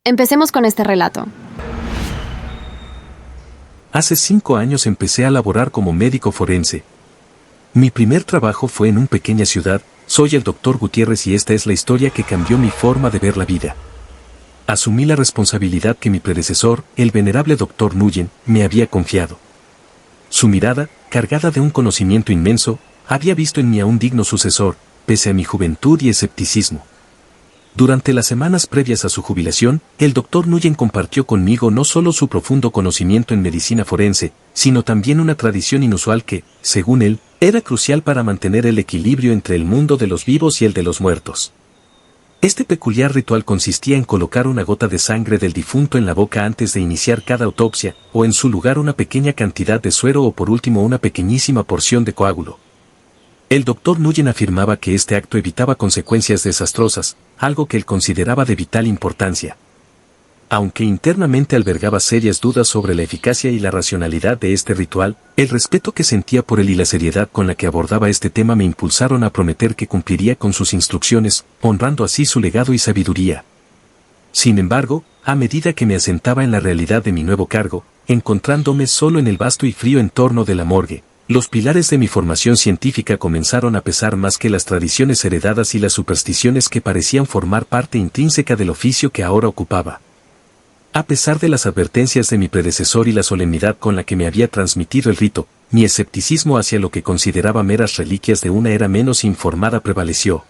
Empecemos con este relato. Hace 5 años empecé a laborar como médico forense. Mi primer trabajo fue en una pequeña ciudad. Soy el Dr. Gutiérrez y esta es la historia que cambió mi forma de ver la vida. Asumí la responsabilidad que mi predecesor, el venerable Dr. Nguyen, me había confiado. Su mirada, cargada de un conocimiento inmenso, había visto en mí a un digno sucesor, pese a mi juventud y escepticismo. Durante las semanas previas a su jubilación, el Dr. Nguyen compartió conmigo no solo su profundo conocimiento en medicina forense, sino también una tradición inusual que, según él, era crucial para mantener el equilibrio entre el mundo de los vivos y el de los muertos. Este peculiar ritual consistía en colocar una gota de sangre del difunto en la boca antes de iniciar cada autopsia, o en su lugar una pequeña cantidad de suero o por último una pequeñísima porción de coágulo. El Dr. Nguyen afirmaba que este acto evitaba consecuencias desastrosas, algo que él consideraba de vital importancia. Aunque internamente albergaba serias dudas sobre la eficacia y la racionalidad de este ritual, el respeto que sentía por él y la seriedad con la que abordaba este tema me impulsaron a prometer que cumpliría con sus instrucciones, honrando así su legado y sabiduría. Sin embargo, a medida que me asentaba en la realidad de mi nuevo cargo, encontrándome solo en el vasto y frío entorno de la morgue, los pilares de mi formación científica comenzaron a pesar más que las tradiciones heredadas y las supersticiones que parecían formar parte intrínseca del oficio que ahora ocupaba. A pesar de las advertencias de mi predecesor y la solemnidad con la que me había transmitido el rito, mi escepticismo hacia lo que consideraba meras reliquias de una era menos informada prevaleció.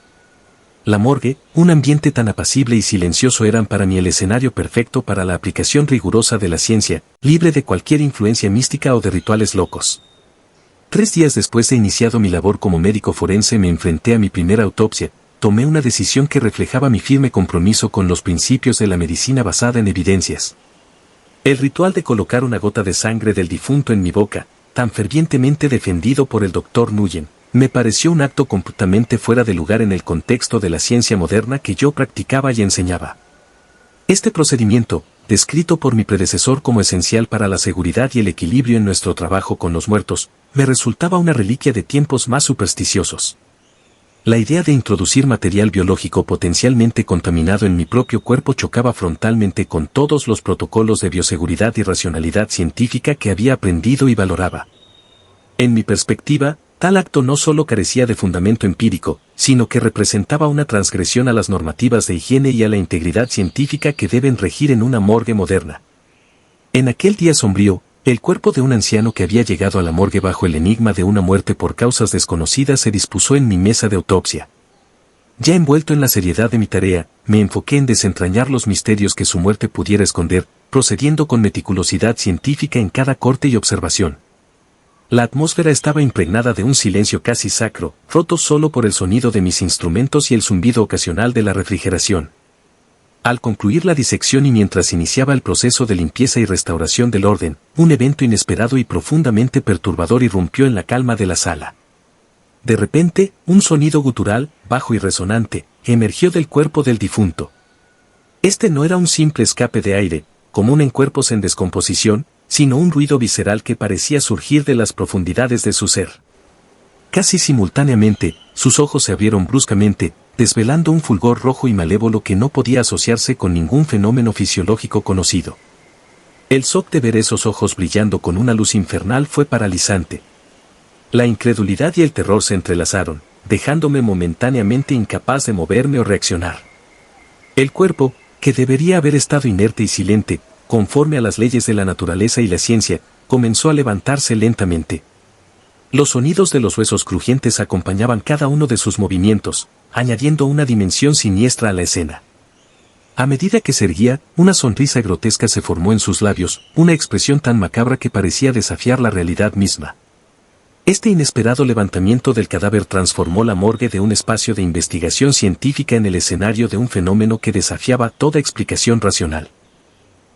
La morgue, un ambiente tan apacible y silencioso eran para mí el escenario perfecto para la aplicación rigurosa de la ciencia, libre de cualquier influencia mística o de rituales locos. 3 días después de iniciado mi labor como médico forense me enfrenté a mi primera autopsia. Tomé una decisión que reflejaba mi firme compromiso con los principios de la medicina basada en evidencias. El ritual de colocar una gota de sangre del difunto en mi boca, tan fervientemente defendido por el Dr. Nguyen, me pareció un acto completamente fuera de lugar en el contexto de la ciencia moderna que yo practicaba y enseñaba. Este procedimiento, descrito por mi predecesor como esencial para la seguridad y el equilibrio en nuestro trabajo con los muertos, me resultaba una reliquia de tiempos más supersticiosos. La idea de introducir material biológico potencialmente contaminado en mi propio cuerpo chocaba frontalmente con todos los protocolos de bioseguridad y racionalidad científica que había aprendido y valoraba. En mi perspectiva, tal acto no solo carecía de fundamento empírico, sino que representaba una transgresión a las normativas de higiene y a la integridad científica que deben regir en una morgue moderna. En aquel día sombrío, el cuerpo de un anciano que había llegado a la morgue bajo el enigma de una muerte por causas desconocidas se dispuso en mi mesa de autopsia. Ya envuelto en la seriedad de mi tarea, me enfoqué en desentrañar los misterios que su muerte pudiera esconder, procediendo con meticulosidad científica en cada corte y observación. La atmósfera estaba impregnada de un silencio casi sacro, roto solo por el sonido de mis instrumentos y el zumbido ocasional de la refrigeración. Al concluir la disección y mientras iniciaba el proceso de limpieza y restauración del orden, un evento inesperado y profundamente perturbador irrumpió en la calma de la sala. De repente, un sonido gutural, bajo y resonante, emergió del cuerpo del difunto. Este no era un simple escape de aire, común en cuerpos en descomposición, sino un ruido visceral que parecía surgir de las profundidades de su ser. Casi simultáneamente, sus ojos se abrieron bruscamente, desvelando un fulgor rojo y malévolo que no podía asociarse con ningún fenómeno fisiológico conocido. El shock de ver esos ojos brillando con una luz infernal fue paralizante. La incredulidad y el terror se entrelazaron, dejándome momentáneamente incapaz de moverme o reaccionar. El cuerpo, que debería haber estado inerte y silente, conforme a las leyes de la naturaleza y la ciencia, comenzó a levantarse lentamente. Los sonidos de los huesos crujientes acompañaban cada uno de sus movimientos, añadiendo una dimensión siniestra a la escena. A medida que se erguía, una sonrisa grotesca se formó en sus labios, una expresión tan macabra que parecía desafiar la realidad misma. Este inesperado levantamiento del cadáver transformó la morgue de un espacio de investigación científica en el escenario de un fenómeno que desafiaba toda explicación racional.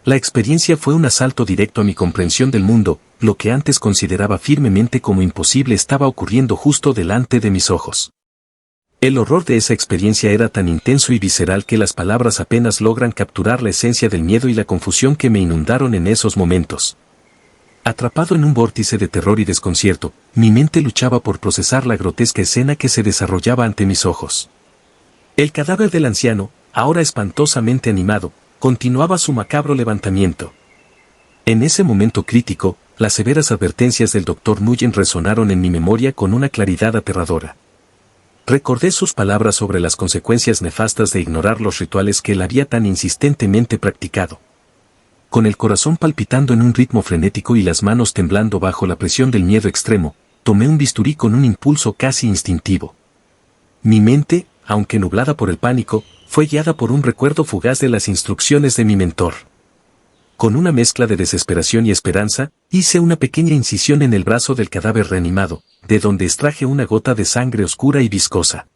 La experiencia fue un asalto directo a mi comprensión del mundo, lo que antes consideraba firmemente como imposible estaba ocurriendo justo delante de mis ojos. El horror de esa experiencia era tan intenso y visceral que las palabras apenas logran capturar la esencia del miedo y la confusión que me inundaron en esos momentos. Atrapado en un vórtice de terror y desconcierto, mi mente luchaba por procesar la grotesca escena que se desarrollaba ante mis ojos. El cadáver del anciano, ahora espantosamente animado, continuaba su macabro levantamiento. En ese momento crítico, las severas advertencias del Dr. Nguyen resonaron en mi memoria con una claridad aterradora. Recordé sus palabras sobre las consecuencias nefastas de ignorar los rituales que él había tan insistentemente practicado. Con el corazón palpitando en un ritmo frenético y las manos temblando bajo la presión del miedo extremo, tomé un bisturí con un impulso casi instintivo. Mi mente, aunque nublada por el pánico, fue guiada por un recuerdo fugaz de las instrucciones de mi mentor. Con una mezcla de desesperación y esperanza, hice una pequeña incisión en el brazo del cadáver reanimado, de donde extraje una gota de sangre oscura y viscosa.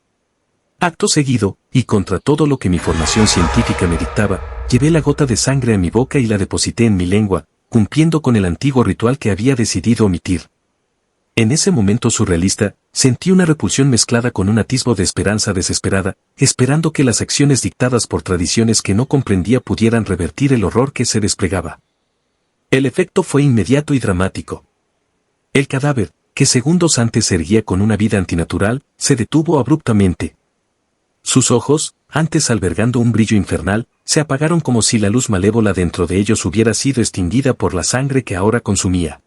Acto seguido, y contra todo lo que mi formación científica me dictaba, llevé la gota de sangre a mi boca y la deposité en mi lengua, cumpliendo con el antiguo ritual que había decidido omitir. En ese momento surrealista, sentí una repulsión mezclada con un atisbo de esperanza desesperada, esperando que las acciones dictadas por tradiciones que no comprendía pudieran revertir el horror que se desplegaba. El efecto fue inmediato y dramático. El cadáver, que segundos antes se erguía con una vida antinatural, se detuvo abruptamente. Sus ojos, antes albergando un brillo infernal, se apagaron como si la luz malévola dentro de ellos hubiera sido extinguida por la sangre que ahora consumía.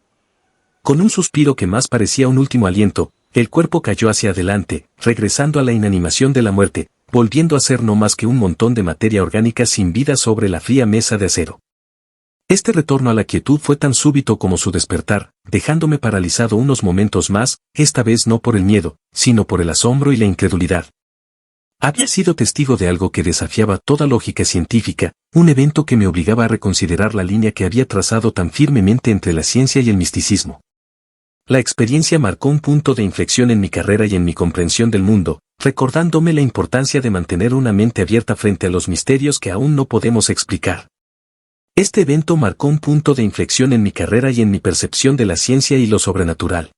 Con un suspiro que más parecía un último aliento, el cuerpo cayó hacia adelante, regresando a la inanimación de la muerte, volviendo a ser no más que un montón de materia orgánica sin vida sobre la fría mesa de acero. Este retorno a la quietud fue tan súbito como su despertar, dejándome paralizado unos momentos más, esta vez no por el miedo, sino por el asombro y la incredulidad. Había sido testigo de algo que desafiaba toda lógica científica, un evento que me obligaba a reconsiderar la línea que había trazado tan firmemente entre la ciencia y el misticismo. La experiencia marcó un punto de inflexión en mi carrera y en mi comprensión del mundo, recordándome la importancia de mantener una mente abierta frente a los misterios que aún no podemos explicar. Este evento marcó un punto de inflexión en mi carrera y en mi percepción de la ciencia y lo sobrenatural.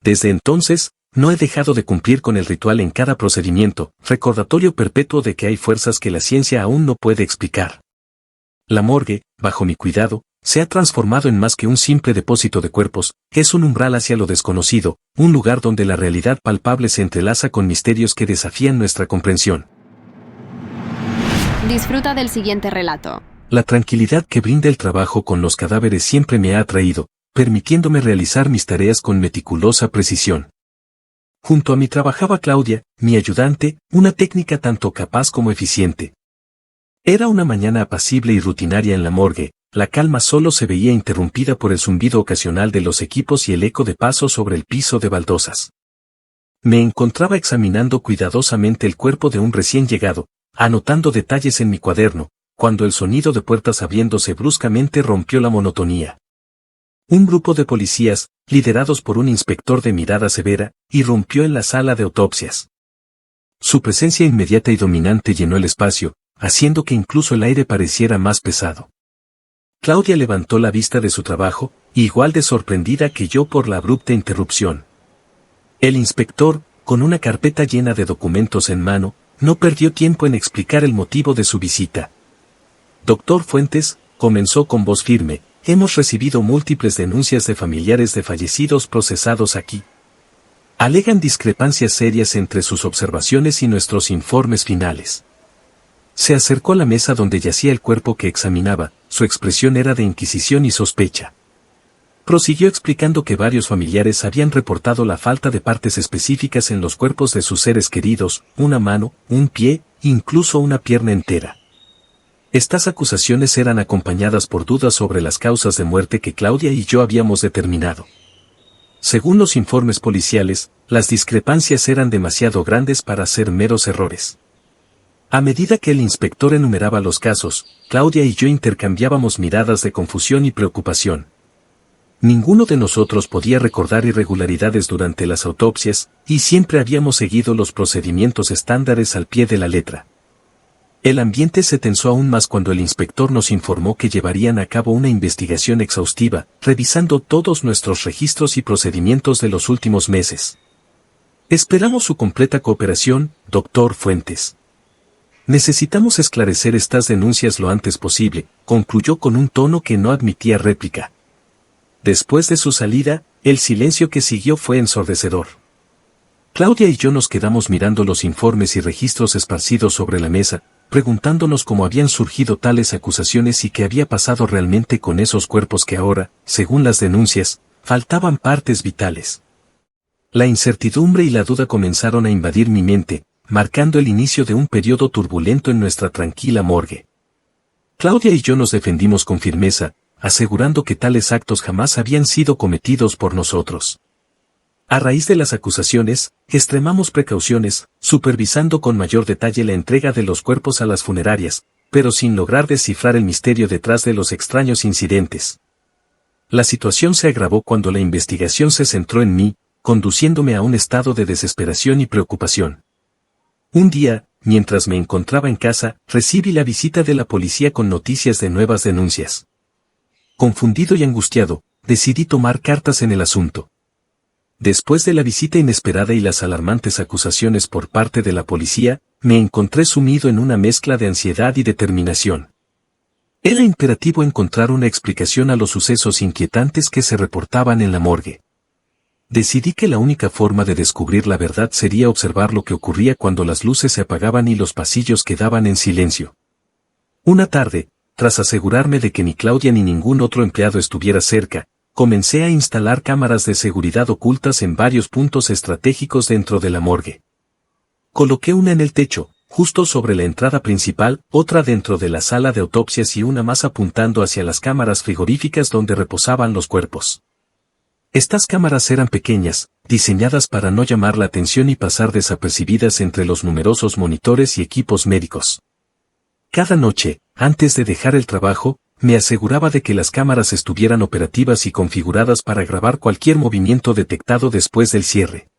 Desde entonces, no he dejado de cumplir con el ritual en cada procedimiento, recordatorio perpetuo de que hay fuerzas que la ciencia aún no puede explicar. La morgue, bajo mi cuidado, se ha transformado en más que un simple depósito de cuerpos, es un umbral hacia lo desconocido, un lugar donde la realidad palpable se entrelaza con misterios que desafían nuestra comprensión. Disfruta del siguiente relato. La tranquilidad que brinda el trabajo con los cadáveres siempre me ha atraído, permitiéndome realizar mis tareas con meticulosa precisión. Junto a mí trabajaba Claudia, mi ayudante, una técnica tanto capaz como eficiente. Era una mañana apacible y rutinaria en la morgue. La calma solo se veía interrumpida por el zumbido ocasional de los equipos y el eco de pasos sobre el piso de baldosas. Me encontraba examinando cuidadosamente el cuerpo de un recién llegado, anotando detalles en mi cuaderno, cuando el sonido de puertas abriéndose bruscamente rompió la monotonía. Un grupo de policías, liderados por un inspector de mirada severa, irrumpió en la sala de autopsias. Su presencia inmediata y dominante llenó el espacio, haciendo que incluso el aire pareciera más pesado. Claudia levantó la vista de su trabajo, igual de sorprendida que yo por la abrupta interrupción. El inspector, con una carpeta llena de documentos en mano, no perdió tiempo en explicar el motivo de su visita. Doctor Fuentes, comenzó con voz firme, hemos recibido múltiples denuncias de familiares de fallecidos procesados aquí. Alegan discrepancias serias entre sus observaciones y nuestros informes finales. Se acercó a la mesa donde yacía el cuerpo que examinaba, su expresión era de inquisición y sospecha. Prosiguió explicando que varios familiares habían reportado la falta de partes específicas en los cuerpos de sus seres queridos, una mano, un pie, incluso una pierna entera. Estas acusaciones eran acompañadas por dudas sobre las causas de muerte que Claudia y yo habíamos determinado. Según los informes policiales, las discrepancias eran demasiado grandes para ser meros errores. A medida que el inspector enumeraba los casos, Claudia y yo intercambiábamos miradas de confusión y preocupación. Ninguno de nosotros podía recordar irregularidades durante las autopsias, y siempre habíamos seguido los procedimientos estándares al pie de la letra. El ambiente se tensó aún más cuando el inspector nos informó que llevarían a cabo una investigación exhaustiva, revisando todos nuestros registros y procedimientos de los últimos meses. Esperamos su completa cooperación, doctor Fuentes. Necesitamos esclarecer estas denuncias lo antes posible, concluyó con un tono que no admitía réplica. Después de su salida, el silencio que siguió fue ensordecedor. Claudia y yo nos quedamos mirando los informes y registros esparcidos sobre la mesa, preguntándonos cómo habían surgido tales acusaciones y qué había pasado realmente con esos cuerpos que ahora, según las denuncias, faltaban partes vitales. La incertidumbre y la duda comenzaron a invadir mi mente, marcando el inicio de un periodo turbulento en nuestra tranquila morgue. Claudia y yo nos defendimos con firmeza, asegurando que tales actos jamás habían sido cometidos por nosotros. A raíz de las acusaciones, extremamos precauciones, supervisando con mayor detalle la entrega de los cuerpos a las funerarias, pero sin lograr descifrar el misterio detrás de los extraños incidentes. La situación se agravó cuando la investigación se centró en mí, conduciéndome a un estado de desesperación y preocupación. Un día, mientras me encontraba en casa, recibí la visita de la policía con noticias de nuevas denuncias. Confundido y angustiado, decidí tomar cartas en el asunto. Después de la visita inesperada y las alarmantes acusaciones por parte de la policía, me encontré sumido en una mezcla de ansiedad y determinación. Era imperativo encontrar una explicación a los sucesos inquietantes que se reportaban en la morgue. Decidí que la única forma de descubrir la verdad sería observar lo que ocurría cuando las luces se apagaban y los pasillos quedaban en silencio. Una tarde, tras asegurarme de que ni Claudia ni ningún otro empleado estuviera cerca, comencé a instalar cámaras de seguridad ocultas en varios puntos estratégicos dentro de la morgue. Coloqué una en el techo, justo sobre la entrada principal, otra dentro de la sala de autopsias y una más apuntando hacia las cámaras frigoríficas donde reposaban los cuerpos. Estas cámaras eran pequeñas, diseñadas para no llamar la atención y pasar desapercibidas entre los numerosos monitores y equipos médicos. Cada noche, antes de dejar el trabajo, me aseguraba de que las cámaras estuvieran operativas y configuradas para grabar cualquier movimiento detectado después del cierre.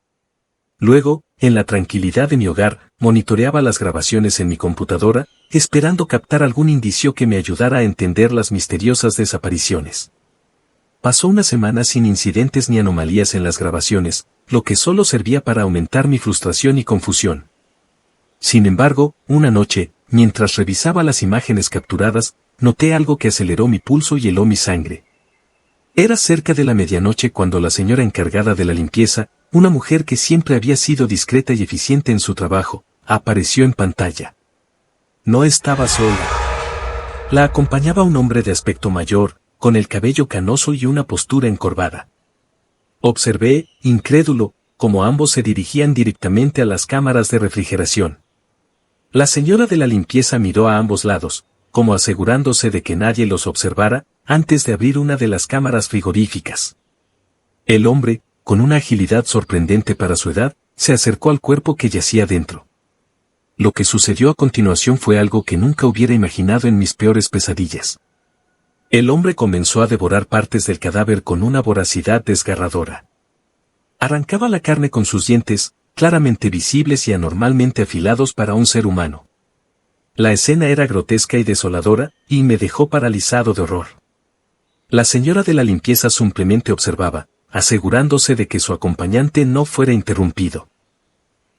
Luego, en la tranquilidad de mi hogar, monitoreaba las grabaciones en mi computadora, esperando captar algún indicio que me ayudara a entender las misteriosas desapariciones. Pasó una semana sin incidentes ni anomalías en las grabaciones, lo que solo servía para aumentar mi frustración y confusión. Sin embargo, una noche, mientras revisaba las imágenes capturadas, noté algo que aceleró mi pulso y heló mi sangre. Era cerca de la medianoche cuando la señora encargada de la limpieza, una mujer que siempre había sido discreta y eficiente en su trabajo, apareció en pantalla. No estaba sola. La acompañaba un hombre de aspecto mayor, con el cabello canoso y una postura encorvada. Observé, incrédulo, cómo ambos se dirigían directamente a las cámaras de refrigeración. La señora de la limpieza miró a ambos lados, como asegurándose de que nadie los observara, antes de abrir una de las cámaras frigoríficas. El hombre, con una agilidad sorprendente para su edad, se acercó al cuerpo que yacía dentro. Lo que sucedió a continuación fue algo que nunca hubiera imaginado en mis peores pesadillas. El hombre comenzó a devorar partes del cadáver con una voracidad desgarradora. Arrancaba la carne con sus dientes, claramente visibles y anormalmente afilados para un ser humano. La escena era grotesca y desoladora, y me dejó paralizado de horror. La señora de la limpieza simplemente observaba, asegurándose de que su acompañante no fuera interrumpido.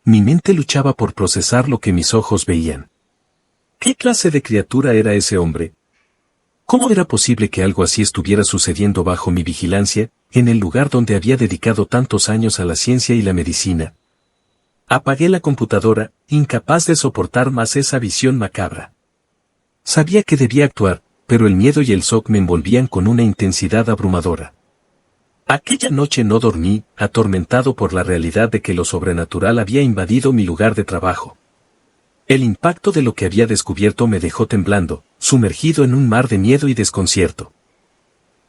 Mi mente luchaba por procesar lo que mis ojos veían. ¿Qué clase de criatura era ese hombre? ¿Cómo era posible que algo así estuviera sucediendo bajo mi vigilancia, en el lugar donde había dedicado tantos años a la ciencia y la medicina? Apagué la computadora, incapaz de soportar más esa visión macabra. Sabía que debía actuar, pero el miedo y el shock me envolvían con una intensidad abrumadora. Aquella noche no dormí, atormentado por la realidad de que lo sobrenatural había invadido mi lugar de trabajo. El impacto de lo que había descubierto me dejó temblando, sumergido en un mar de miedo y desconcierto.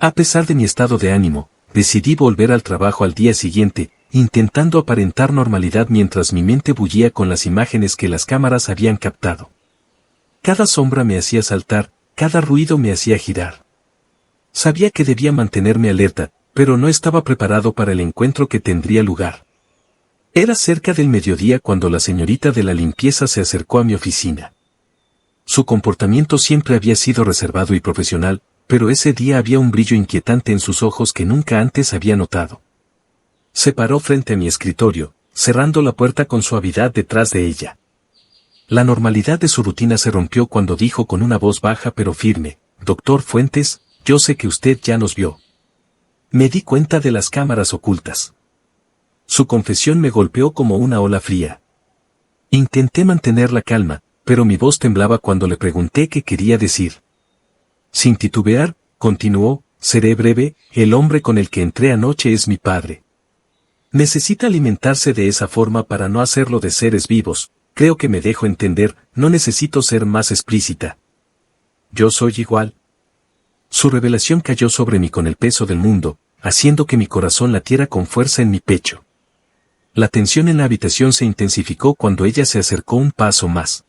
A pesar de mi estado de ánimo, decidí volver al trabajo al día siguiente, intentando aparentar normalidad mientras mi mente bullía con las imágenes que las cámaras habían captado. Cada sombra me hacía saltar, cada ruido me hacía girar. Sabía que debía mantenerme alerta, pero no estaba preparado para el encuentro que tendría lugar. Era cerca del mediodía cuando la señorita de la limpieza se acercó a mi oficina. Su comportamiento siempre había sido reservado y profesional, pero ese día había un brillo inquietante en sus ojos que nunca antes había notado. Se paró frente a mi escritorio, cerrando la puerta con suavidad detrás de ella. La normalidad de su rutina se rompió cuando dijo con una voz baja pero firme: «Doctor Fuentes, yo sé que usted ya nos vio. Me di cuenta de las cámaras ocultas». Su confesión me golpeó como una ola fría. Intenté mantener la calma, pero mi voz temblaba cuando le pregunté qué quería decir. Sin titubear, continuó, seré breve, el hombre con el que entré anoche es mi padre. Necesita alimentarse de esa forma para no hacerlo de seres vivos, creo que me dejo entender, no necesito ser más explícita. Yo soy igual. Su revelación cayó sobre mí con el peso del mundo, haciendo que mi corazón latiera con fuerza en mi pecho. La tensión en la habitación se intensificó cuando ella se acercó un paso más.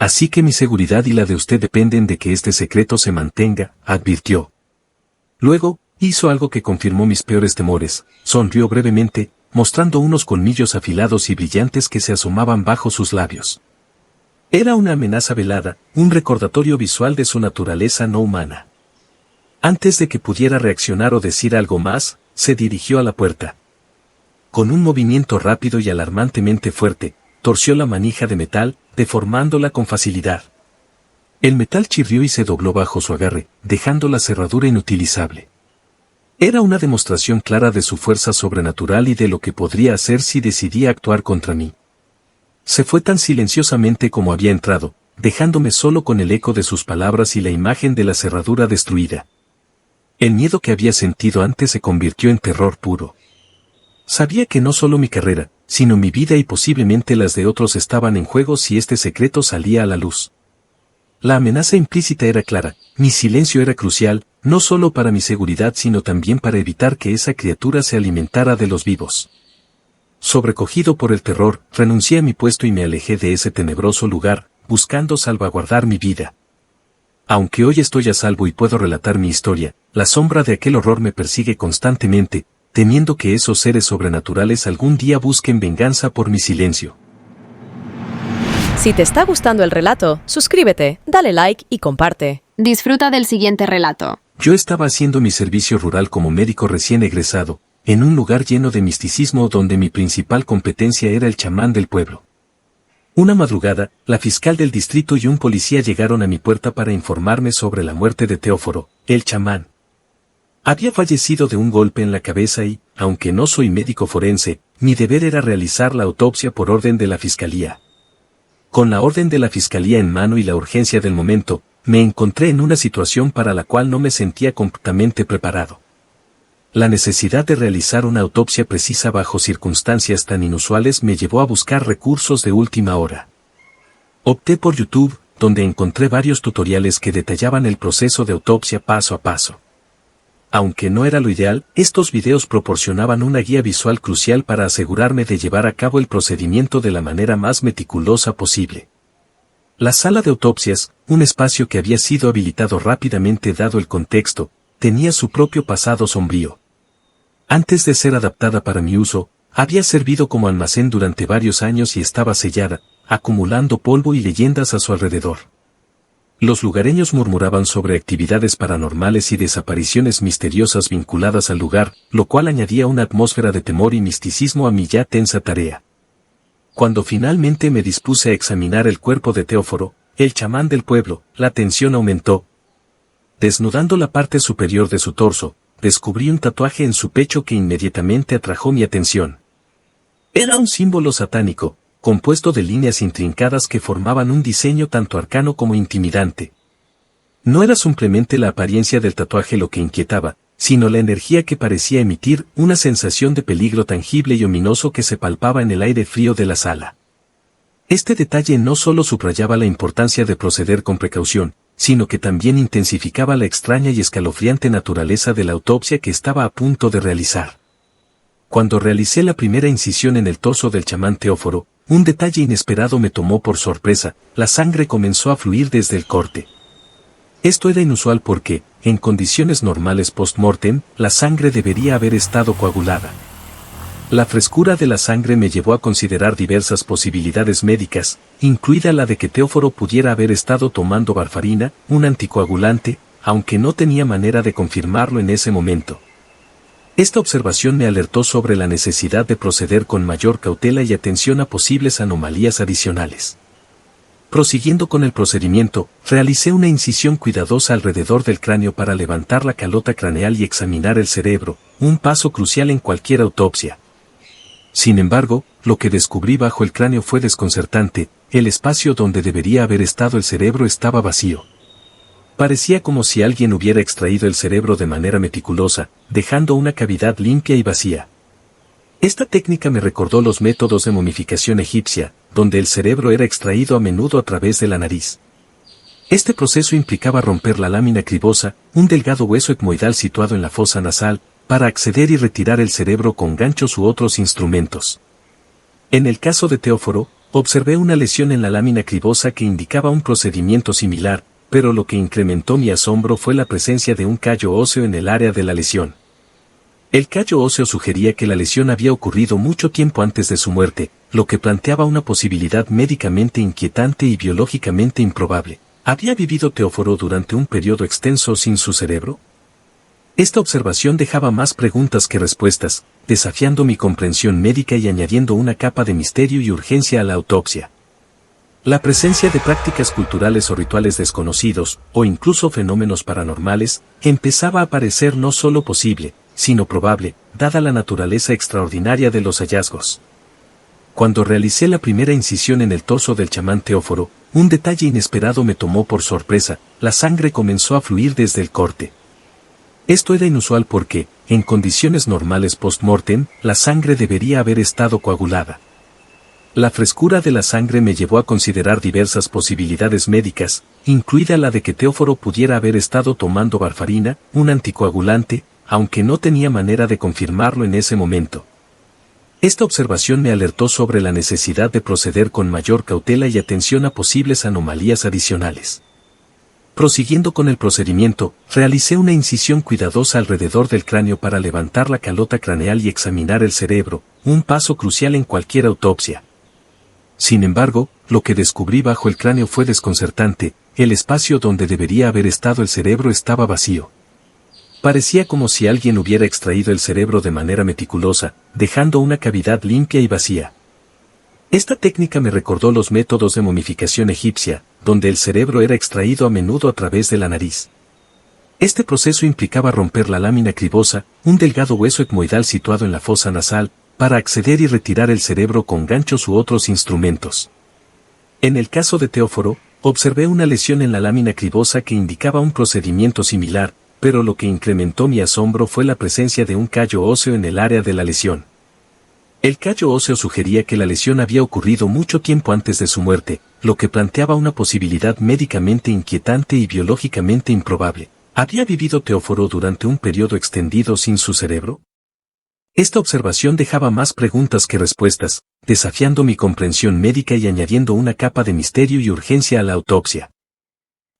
Así que mi seguridad y la de usted dependen de que este secreto se mantenga, advirtió. Luego, hizo algo que confirmó mis peores temores, sonrió brevemente, mostrando unos colmillos afilados y brillantes que se asomaban bajo sus labios. Era una amenaza velada, un recordatorio visual de su naturaleza no humana. Antes de que pudiera reaccionar o decir algo más, se dirigió a la puerta. Con un movimiento rápido y alarmantemente fuerte, torció la manija de metal, deformándola con facilidad. El metal chirrió y se dobló bajo su agarre, dejando la cerradura inutilizable. Era una demostración clara de su fuerza sobrenatural y de lo que podría hacer si decidía actuar contra mí. Se fue tan silenciosamente como había entrado, dejándome solo con el eco de sus palabras y la imagen de la cerradura destruida. El miedo que había sentido antes se convirtió en terror puro. Sabía que no solo mi carrera, sino mi vida y posiblemente las de otros estaban en juego si este secreto salía a la luz. La amenaza implícita era clara, mi silencio era crucial, no solo para mi seguridad sino también para evitar que esa criatura se alimentara de los vivos. Sobrecogido por el terror, renuncié a mi puesto y me alejé de ese tenebroso lugar, buscando salvaguardar mi vida. Aunque hoy estoy a salvo y puedo relatar mi historia, la sombra de aquel horror me persigue constantemente, temiendo que esos seres sobrenaturales algún día busquen venganza por mi silencio. Si te está gustando el relato, suscríbete, dale like y comparte. Disfruta del siguiente relato. Yo estaba haciendo mi servicio rural como médico recién egresado, en un lugar lleno de misticismo donde mi principal competencia era el chamán del pueblo. Una madrugada, la fiscal del distrito y un policía llegaron a mi puerta para informarme sobre la muerte de Teóforo, el chamán. Había fallecido de un golpe en la cabeza y, aunque no soy médico forense, mi deber era realizar la autopsia por orden de la fiscalía. Con la orden de la fiscalía en mano y la urgencia del momento, me encontré en una situación para la cual no me sentía completamente preparado. La necesidad de realizar una autopsia precisa bajo circunstancias tan inusuales me llevó a buscar recursos de última hora. Opté por YouTube, donde encontré varios tutoriales que detallaban el proceso de autopsia paso a paso. Aunque no era lo ideal, estos videos proporcionaban una guía visual crucial para asegurarme de llevar a cabo el procedimiento de la manera más meticulosa posible. La sala de autopsias, un espacio que había sido habilitado rápidamente dado el contexto, tenía su propio pasado sombrío. Antes de ser adaptada para mi uso, había servido como almacén durante varios años y estaba sellada, acumulando polvo y leyendas a su alrededor. Los lugareños murmuraban sobre actividades paranormales y desapariciones misteriosas vinculadas al lugar, lo cual añadía una atmósfera de temor y misticismo a mi ya tensa tarea. Cuando finalmente me dispuse a examinar el cuerpo de Teóforo, el chamán del pueblo, la tensión aumentó. Desnudando la parte superior de su torso, descubrí un tatuaje en su pecho que inmediatamente atrajo mi atención. Era un símbolo satánico, compuesto de líneas intrincadas que formaban un diseño tanto arcano como intimidante. No era simplemente la apariencia del tatuaje lo que inquietaba, sino la energía que parecía emitir, una sensación de peligro tangible y ominoso que se palpaba en el aire frío de la sala. Este detalle no solo subrayaba la importancia de proceder con precaución, sino que también intensificaba la extraña y escalofriante naturaleza de la autopsia que estaba a punto de realizar. Cuando realicé la primera incisión en el torso del chamán Teóforo, un detalle inesperado me tomó por sorpresa, la sangre comenzó a fluir desde el corte. Esto era inusual porque, en condiciones normales post-mortem, la sangre debería haber estado coagulada. La frescura de la sangre me llevó a considerar diversas posibilidades médicas, incluida la de que Teóforo pudiera haber estado tomando varfarina, un anticoagulante, aunque no tenía manera de confirmarlo en ese momento. Esta observación me alertó sobre la necesidad de proceder con mayor cautela y atención a posibles anomalías adicionales. Prosiguiendo con el procedimiento, realicé una incisión cuidadosa alrededor del cráneo para levantar la calota craneal y examinar el cerebro, un paso crucial en cualquier autopsia. Sin embargo, lo que descubrí bajo el cráneo fue desconcertante, el espacio donde debería haber estado el cerebro estaba vacío. Parecía como si alguien hubiera extraído el cerebro de manera meticulosa, dejando una cavidad limpia y vacía. Esta técnica me recordó los métodos de momificación egipcia, donde el cerebro era extraído a menudo a través de la nariz. Este proceso implicaba romper la lámina cribosa, un delgado hueso etmoidal situado en la fosa nasal, para acceder y retirar el cerebro con ganchos u otros instrumentos. En el caso de Teóforo, observé una lesión en la lámina cribosa que indicaba un procedimiento similar, pero lo que incrementó mi asombro fue la presencia de un callo óseo en el área de la lesión. El callo óseo sugería que la lesión había ocurrido mucho tiempo antes de su muerte, lo que planteaba una posibilidad médicamente inquietante y biológicamente improbable. ¿Había vivido Teóforo durante un periodo extenso sin su cerebro? Esta observación dejaba más preguntas que respuestas, desafiando mi comprensión médica y añadiendo una capa de misterio y urgencia a la autopsia. La presencia de prácticas culturales o rituales desconocidos, o incluso fenómenos paranormales, empezaba a parecer no solo posible, sino probable, dada la naturaleza extraordinaria de los hallazgos. Cuando realicé la primera incisión en el torso del chamán Teóforo, un detalle inesperado me tomó por sorpresa: la sangre comenzó a fluir desde el corte. Esto era inusual porque, en condiciones normales post-mortem, la sangre debería haber estado coagulada. La frescura de la sangre me llevó a considerar diversas posibilidades médicas, incluida la de que Teóforo pudiera haber estado tomando varfarina, un anticoagulante, aunque no tenía manera de confirmarlo en ese momento. Esta observación me alertó sobre la necesidad de proceder con mayor cautela y atención a posibles anomalías adicionales. Prosiguiendo con el procedimiento, realicé una incisión cuidadosa alrededor del cráneo para levantar la calota craneal y examinar el cerebro, un paso crucial en cualquier autopsia. Sin embargo, lo que descubrí bajo el cráneo fue desconcertante: el espacio donde debería haber estado el cerebro estaba vacío. Parecía como si alguien hubiera extraído el cerebro de manera meticulosa, dejando una cavidad limpia y vacía. Esta técnica me recordó los métodos de momificación egipcia, donde el cerebro era extraído a menudo a través de la nariz. Este proceso implicaba romper la lámina cribosa, un delgado hueso etmoidal situado en la fosa nasal, para acceder y retirar el cerebro con ganchos u otros instrumentos. En el caso de Teóforo, observé una lesión en la lámina cribosa que indicaba un procedimiento similar, pero lo que incrementó mi asombro fue la presencia de un callo óseo en el área de la lesión. El callo óseo sugería que la lesión había ocurrido mucho tiempo antes de su muerte, lo que planteaba una posibilidad médicamente inquietante y biológicamente improbable. ¿Había vivido Teóforo durante un periodo extendido sin su cerebro? Esta observación dejaba más preguntas que respuestas, desafiando mi comprensión médica y añadiendo una capa de misterio y urgencia a la autopsia.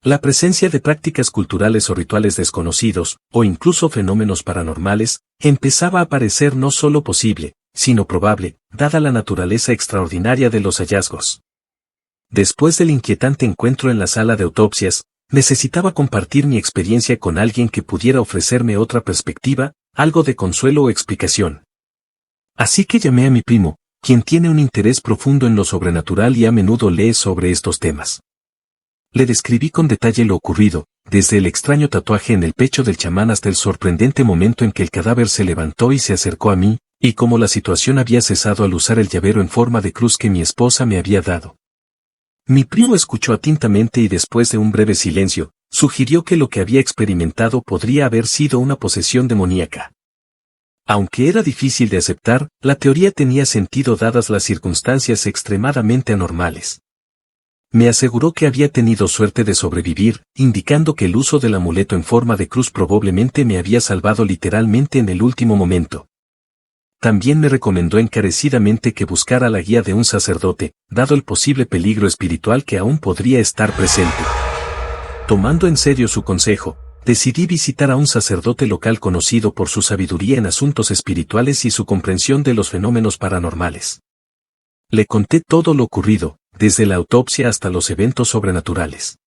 La presencia de prácticas culturales o rituales desconocidos, o incluso fenómenos paranormales, empezaba a parecer no solo posible, sino probable, dada la naturaleza extraordinaria de los hallazgos. Después del inquietante encuentro en la sala de autopsias, necesitaba compartir mi experiencia con alguien que pudiera ofrecerme otra perspectiva, algo de consuelo o explicación. Así que llamé a mi primo, quien tiene un interés profundo en lo sobrenatural y a menudo lee sobre estos temas. Le describí con detalle lo ocurrido, desde el extraño tatuaje en el pecho del chamán hasta el sorprendente momento en que el cadáver se levantó y se acercó a mí, y cómo la situación había cesado al usar el llavero en forma de cruz que mi esposa me había dado. Mi primo escuchó atentamente y después de un breve silencio, sugirió que lo que había experimentado podría haber sido una posesión demoníaca. Aunque era difícil de aceptar, la teoría tenía sentido dadas las circunstancias extremadamente anormales. Me aseguró que había tenido suerte de sobrevivir, indicando que el uso del amuleto en forma de cruz probablemente me había salvado literalmente en el último momento. También me recomendó encarecidamente que buscara la guía de un sacerdote, dado el posible peligro espiritual que aún podría estar presente. Tomando en serio su consejo, decidí visitar a un sacerdote local conocido por su sabiduría en asuntos espirituales y su comprensión de los fenómenos paranormales. Le conté todo lo ocurrido, desde la autopsia hasta los eventos sobrenaturales.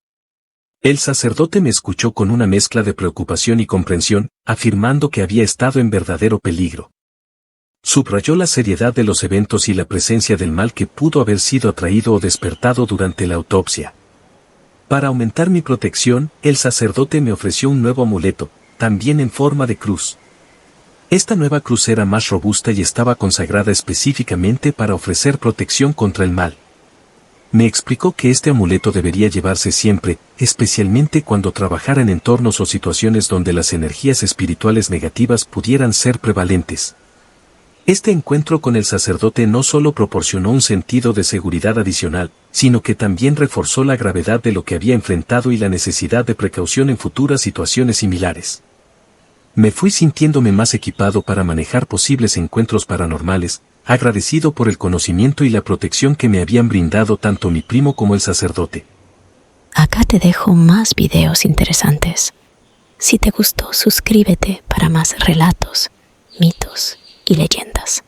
El sacerdote me escuchó con una mezcla de preocupación y comprensión, afirmando que había estado en verdadero peligro. Subrayó la seriedad de los eventos y la presencia del mal que pudo haber sido atraído o despertado durante la autopsia. Para aumentar mi protección, el sacerdote me ofreció un nuevo amuleto, también en forma de cruz. Esta nueva cruz era más robusta y estaba consagrada específicamente para ofrecer protección contra el mal. Me explicó que este amuleto debería llevarse siempre, especialmente cuando trabajara en entornos o situaciones donde las energías espirituales negativas pudieran ser prevalentes. Este encuentro con el sacerdote no solo proporcionó un sentido de seguridad adicional, sino que también reforzó la gravedad de lo que había enfrentado y la necesidad de precaución en futuras situaciones similares. Me fui sintiéndome más equipado para manejar posibles encuentros paranormales, agradecido por el conocimiento y la protección que me habían brindado tanto mi primo como el sacerdote. Acá te dejo más videos interesantes. Si te gustó, suscríbete para más relatos, mitos y leyendas.